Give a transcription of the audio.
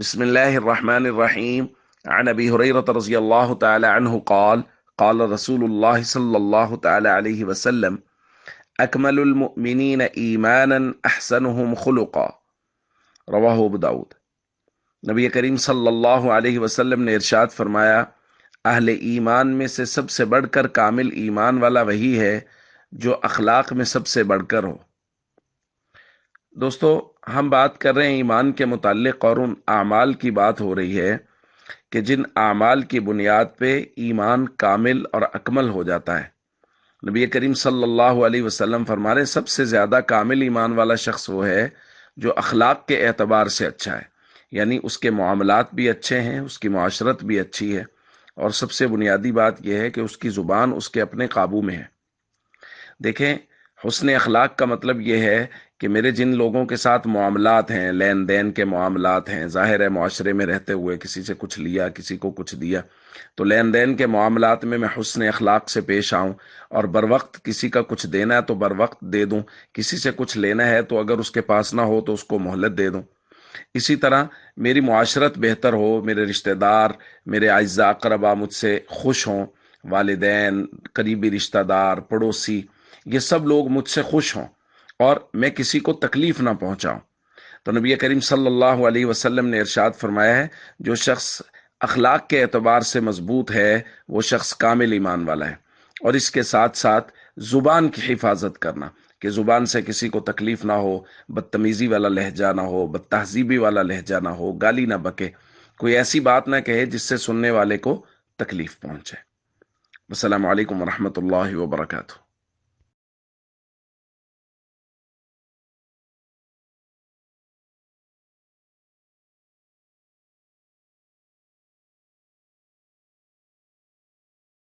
بسم الله الرحمن الرحيم. عن أبي هريرة رضي الله تعالى عنه قال قال رسول الله صلى الله تعالى عليه وسلم: أكمل المؤمنين إيمانا أحسنهم خلقا. رواہ ابو داود۔ نبی کریم صلی اللہ علیہ وسلم نے ارشاد فرمایا، اہل ایمان میں سے سب سے بڑھ کر کامل ایمان والا وہی ہے جو اخلاق میں سب سے بڑھ کر ہو۔ دوستو، ہم بات کر رہے ہیں ایمان کے متعلق، اور ان اعمال کی بات ہو رہی ہے کہ جن اعمال کی بنیاد پہ ایمان کامل اور اکمل ہو جاتا ہے۔ نبی کریم صلی اللہ علیہ وسلم فرما رہے ہیں، سب سے زیادہ کامل ایمان والا شخص وہ ہے جو اخلاق کے اعتبار سے اچھا ہے، یعنی اس کے معاملات بھی اچھے ہیں، اس کی معاشرت بھی اچھی ہے، اور سب سے بنیادی بات یہ ہے کہ اس کی زبان اس کے اپنے قابو میں ہے۔ دیکھیں، حسن اخلاق کا مطلب یہ ہے کہ میرے جن لوگوں کے ساتھ معاملات ہیں، لین دین کے معاملات ہیں، ظاہر ہے معاشرے میں رہتے ہوئے کسی سے کچھ لیا، کسی کو کچھ دیا، تو لین دین کے معاملات میں میں حسن اخلاق سے پیش آؤں، اور بر وقت کسی کا کچھ دینا ہے تو بر وقت دے دوں، کسی سے کچھ لینا ہے تو اگر اس کے پاس نہ ہو تو اس کو مہلت دے دوں۔ اسی طرح میری معاشرت بہتر ہو، میرے رشتہ دار، میرے اعزاء اقربا مجھ سے خوش ہوں، والدین، قریبی رشتہ دار، پڑوسی، یہ سب لوگ مجھ سے خوش ہوں اور میں کسی کو تکلیف نہ پہنچاؤں۔ تو نبی کریم صلی اللہ علیہ وسلم نے ارشاد فرمایا ہے، جو شخص اخلاق کے اعتبار سے مضبوط ہے وہ شخص کامل ایمان والا ہے۔ اور اس کے ساتھ ساتھ زبان کی حفاظت کرنا، کہ زبان سے کسی کو تکلیف نہ ہو، بدتمیزی والا لہجہ نہ ہو، بد تہذیبی والا لہجہ نہ ہو، گالی نہ بکے، کوئی ایسی بات نہ کہے جس سے سننے والے کو تکلیف پہنچے۔ السلام علیکم ورحمۃ اللہ وبرکاتہ۔